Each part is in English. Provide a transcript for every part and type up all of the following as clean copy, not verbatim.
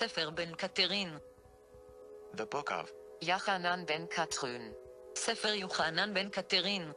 ספר בן קתרין. The book of Jachanan ben Kathryn. ספר יוחנן בן קתרין.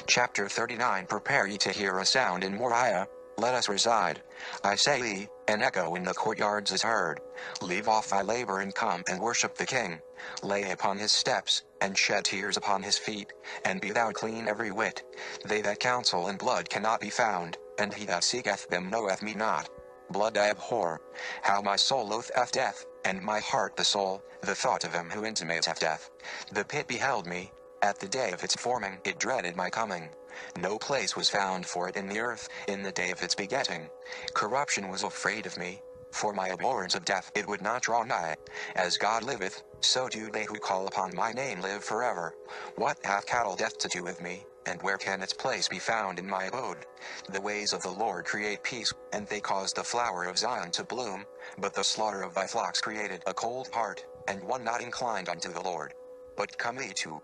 Chapter 39. Prepare ye to hear a sound in Moriah, let us reside. I say ye, an echo in the courtyards is heard. Leave off thy labor and come and worship the King. Lay upon his steps, and shed tears upon his feet, and be thou clean every whit. They that counsel in blood cannot be found, and he that seeketh them knoweth me not. Blood I abhor, how my soul loatheth death, and my heart the soul, the thought of him who intimateth death. The pit beheld me, at the day of its forming it dreaded my coming. No place was found for it in the earth, in the day of its begetting. Corruption was afraid of me, for my abhorrence of death it would not draw nigh. As God liveth, so do they who call upon my name live forever. What hath cattle death to do with me, and where can its place be found in my abode? The ways of the Lord create peace, and they cause the flower of Zion to bloom, but the slaughter of thy flocks created a cold heart, and one not inclined unto the Lord. But come ye to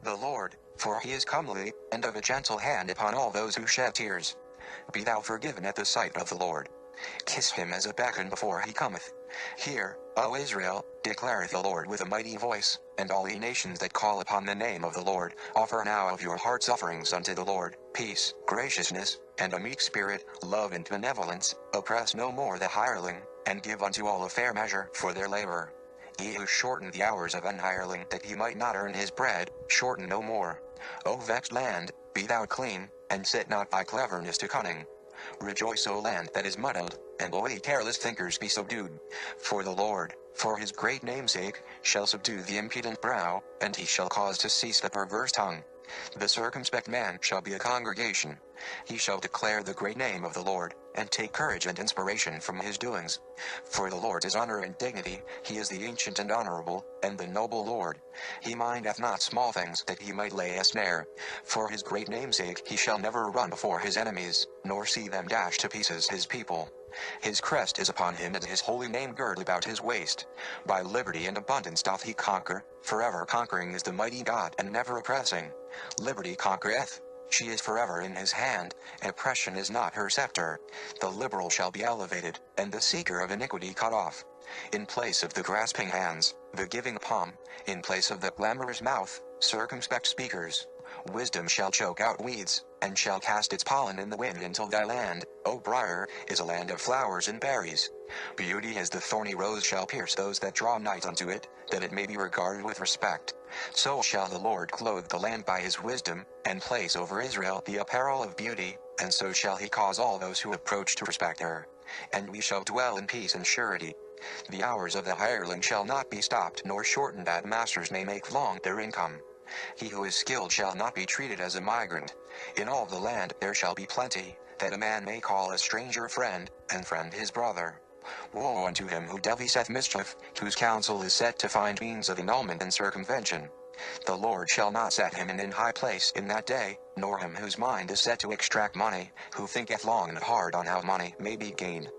the Lord, for he is comely, and of a gentle hand upon all those who shed tears. Be thou forgiven at the sight of the Lord. Kiss him as a beacon before he cometh. Hear, O Israel, declareth the Lord with a mighty voice, and all ye nations that call upon the name of the Lord, offer now of your hearts offerings unto the Lord, peace, graciousness, and a meek spirit, love and benevolence. Oppress no more the hireling, and give unto all a fair measure for their labor. He who shortened the hours of an hireling that he might not earn his bread, shorten no more. O vexed land, be thou clean, and set not thy cleverness to cunning. Rejoice, O land that is muddled, and all ye careless thinkers be subdued. For the Lord, for his great namesake, shall subdue the impudent brow, and he shall cause to cease the perverse tongue. The circumspect man shall be a congregation. He shall declare the great name of the Lord, and take courage and inspiration from his doings. For the Lord is honor and dignity, he is the ancient and honorable, and the noble Lord. He mindeth not small things that he might lay a snare. For his great namesake he shall never run before his enemies, nor see them dash to pieces his people. His crest is upon him, and his holy name girded about his waist. By liberty and abundance doth he conquer, forever conquering is the mighty God, and never oppressing. Liberty conquereth, she is forever in his hand, oppression is not her scepter. The liberal shall be elevated, and the seeker of iniquity cut off. In place of the grasping hands, the giving palm, in place of the clamorous mouth, circumspect speakers. Wisdom shall choke out weeds, and shall cast its pollen in the wind until thy land, O briar, is a land of flowers and berries. Beauty as the thorny rose shall pierce those that draw nigh unto it, that it may be regarded with respect. So shall the Lord clothe the land by his wisdom, and place over Israel the apparel of beauty, and so shall he cause all those who approach to respect her. And we shall dwell in peace and surety. The hours of the hireling shall not be stopped, nor shortened, that masters may make long their income. He who is skilled shall not be treated as a migrant. In all the land there shall be plenty, that a man may call a stranger friend, and friend his brother. Woe unto him who deviseth mischief, whose counsel is set to find means of annulment and circumvention. The Lord shall not set him in an high place in that day, nor him whose mind is set to extract money, who thinketh long and hard on how money may be gained.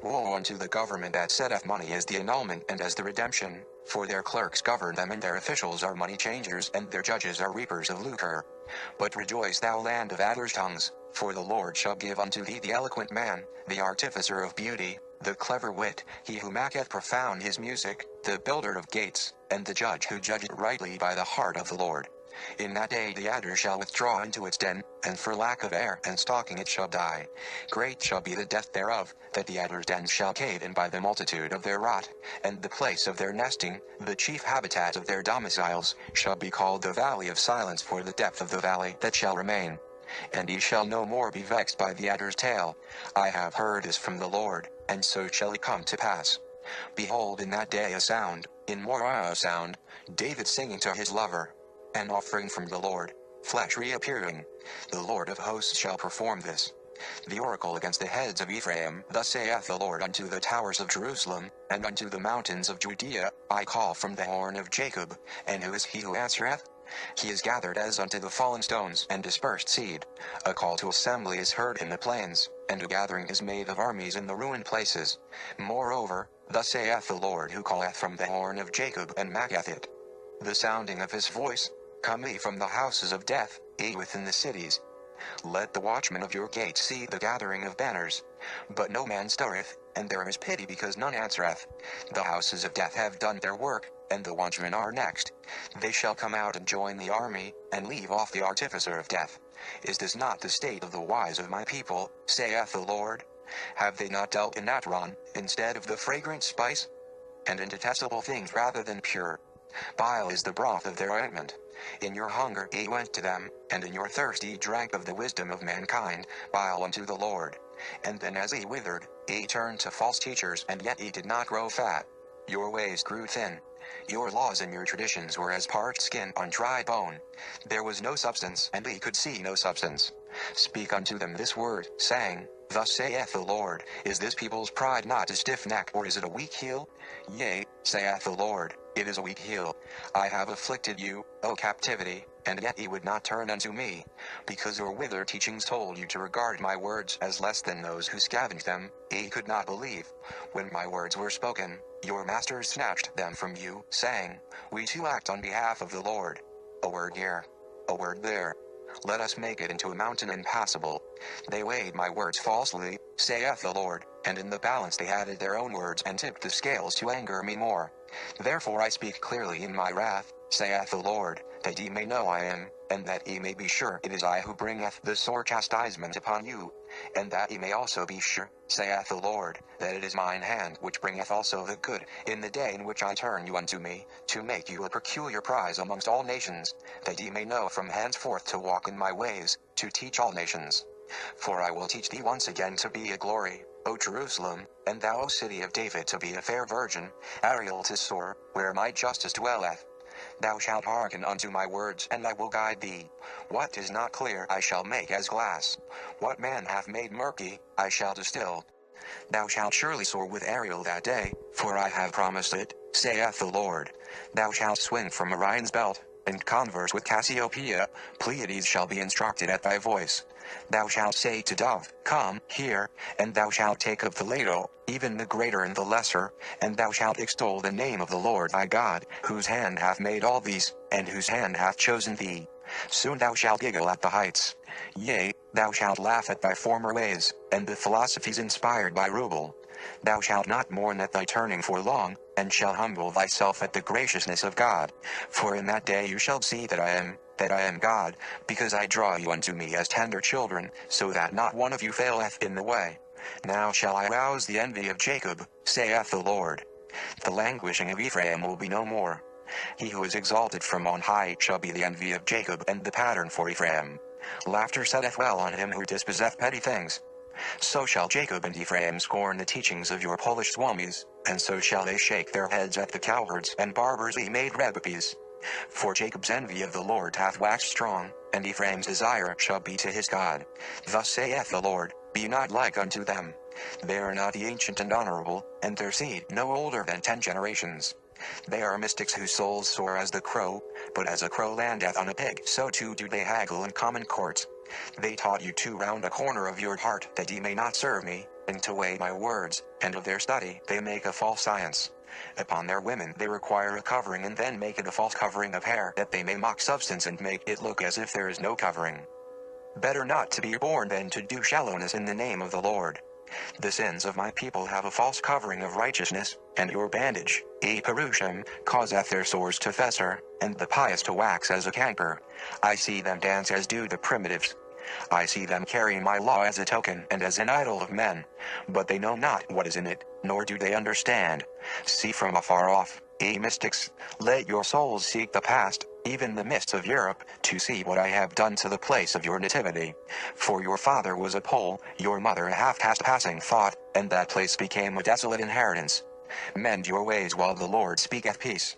Woe unto the government that setteth money as the annulment and as the redemption, for their clerks govern them, and their officials are money changers, and their judges are reapers of lucre. But rejoice, thou land of adders' tongues, for the Lord shall give unto thee the eloquent man, the artificer of beauty, the clever wit, he who maketh profound his music, the builder of gates, and the judge who judgeth rightly by the heart of the Lord. In that day the adder shall withdraw into its den, and for lack of air and stalking it shall die. Great shall be the death thereof, that the adder's dens shall cave in by the multitude of their rot, and the place of their nesting, the chief habitat of their domiciles, shall be called the valley of silence, for the depth of the valley that shall remain. And ye shall no more be vexed by the adder's tail. I have heard this from the Lord, and so shall it come to pass. Behold, in that day a sound, in Moriah a sound, David singing to his lover. An offering from the Lord, flesh reappearing. The Lord of hosts shall perform this. The oracle against the heads of Ephraim. Thus saith the Lord unto the towers of Jerusalem, and unto the mountains of Judea, I call from the horn of Jacob, and who is he who answereth? He is gathered as unto the fallen stones and dispersed seed. A call to assembly is heard in the plains, and a gathering is made of armies in the ruined places. Moreover, thus saith the Lord who calleth from the horn of Jacob and maketh it the sounding of his voice, come ye from the houses of death, ye within the cities. Let the watchmen of your gates see the gathering of banners. But no man stirreth, and there is pity because none answereth. The houses of death have done their work, and the watchmen are next. They shall come out and join the army, and leave off the artificer of death. Is this not the state of the wise of my people, saith the Lord? Have they not dealt in natron, instead of the fragrant spice? And in detestable things rather than pure? Bile is the broth of their ointment. In your hunger ye went to them, and in your thirst ye drank of the wisdom of mankind, bile unto the Lord. And then as ye withered, ye turned to false teachers, and yet ye did not grow fat. Your ways grew thin. Your laws and your traditions were as parched skin on dry bone. There was no substance, and ye could see no substance. Speak unto them this word, saying, Thus saith the Lord, Is this people's pride not a stiff neck, or is it a weak heel? Yea, saith the Lord, it is a weak heel. I have afflicted you, O captivity, and yet ye would not turn unto me. Because your withered teachings told you to regard my words as less than those who scavenged them, ye could not believe. When my words were spoken, your masters snatched them from you, saying, We too act on behalf of the Lord. A word here, a word there. Let us make it into a mountain impassable. They weighed my words falsely, saith the Lord, and in the balance they added their own words and tipped the scales to anger me more. Therefore I speak clearly in my wrath, saith the Lord, that ye may know I am, and that ye may be sure it is I who bringeth the sore chastisement upon you, and that ye may also be sure, saith the Lord, that it is mine hand which bringeth also the good, in the day in which I turn you unto me, to make you a peculiar prize amongst all nations, that ye may know from henceforth to walk in my ways, to teach all nations. For I will teach thee once again to be a glory, O Jerusalem, and thou, O city of David, to be a fair virgin, Ariel to soar, where my justice dwelleth. Thou shalt hearken unto my words, and I will guide thee. What is not clear I shall make as glass. What man hath made murky, I shall distill. Thou shalt surely soar with Ariel that day, for I have promised it, saith the Lord. Thou shalt swing from Orion's belt, and converse with Cassiopeia. Pleiades shall be instructed at thy voice. Thou shalt say to dove, Come here, and thou shalt take of the ladle, even the greater and the lesser, and thou shalt extol the name of the Lord thy God, whose hand hath made all these, and whose hand hath chosen thee. Soon thou shalt giggle at the heights. Yea, thou shalt laugh at thy former ways, and the philosophies inspired by Rubel. Thou shalt not mourn at thy turning for long, and shall humble thyself at the graciousness of God. For in that day you shall see that I am God, because I draw you unto me as tender children, so that not one of you faileth in the way. Now shall I rouse the envy of Jacob, saith the Lord. The languishing of Ephraim will be no more. He who is exalted from on high shall be the envy of Jacob and the pattern for Ephraim. Laughter setteth well on him who dispossesseth petty things. So shall Jacob and Ephraim scorn the teachings of your Polish swamis, and so shall they shake their heads at the cowherds and barbers he made rebapes. For Jacob's envy of the Lord hath waxed strong, and Ephraim's desire shall be to his God. Thus saith the Lord, Be not like unto them. They are not the ancient and honorable, and their seed no older than 10 generations. They are mystics whose souls soar as the crow, but as a crow landeth on a pig, so too do they haggle in common courts. They taught you to round a corner of your heart, that ye may not serve me, and to weigh my words, and of their study they make a false science. Upon their women they require a covering, and then make it a false covering of hair, that they may mock substance and make it look as if there is no covering. Better not to be born than to do shallowness in the name of the Lord. The sins of my people have a false covering of righteousness, and your bandage, Perushim, causeth their sores to fester, and the pious to wax as a canker. I see them dance as do the primitives. I see them carry my law as a token and as an idol of men, but they know not what is in it, nor do they understand. See from afar off, ye mystics, let your souls seek the past, even the mists of Europe, to see what I have done to the place of your nativity. For your father was a Pole, your mother a half-caste passing thought, and that place became a desolate inheritance. Mend your ways while the Lord speaketh peace.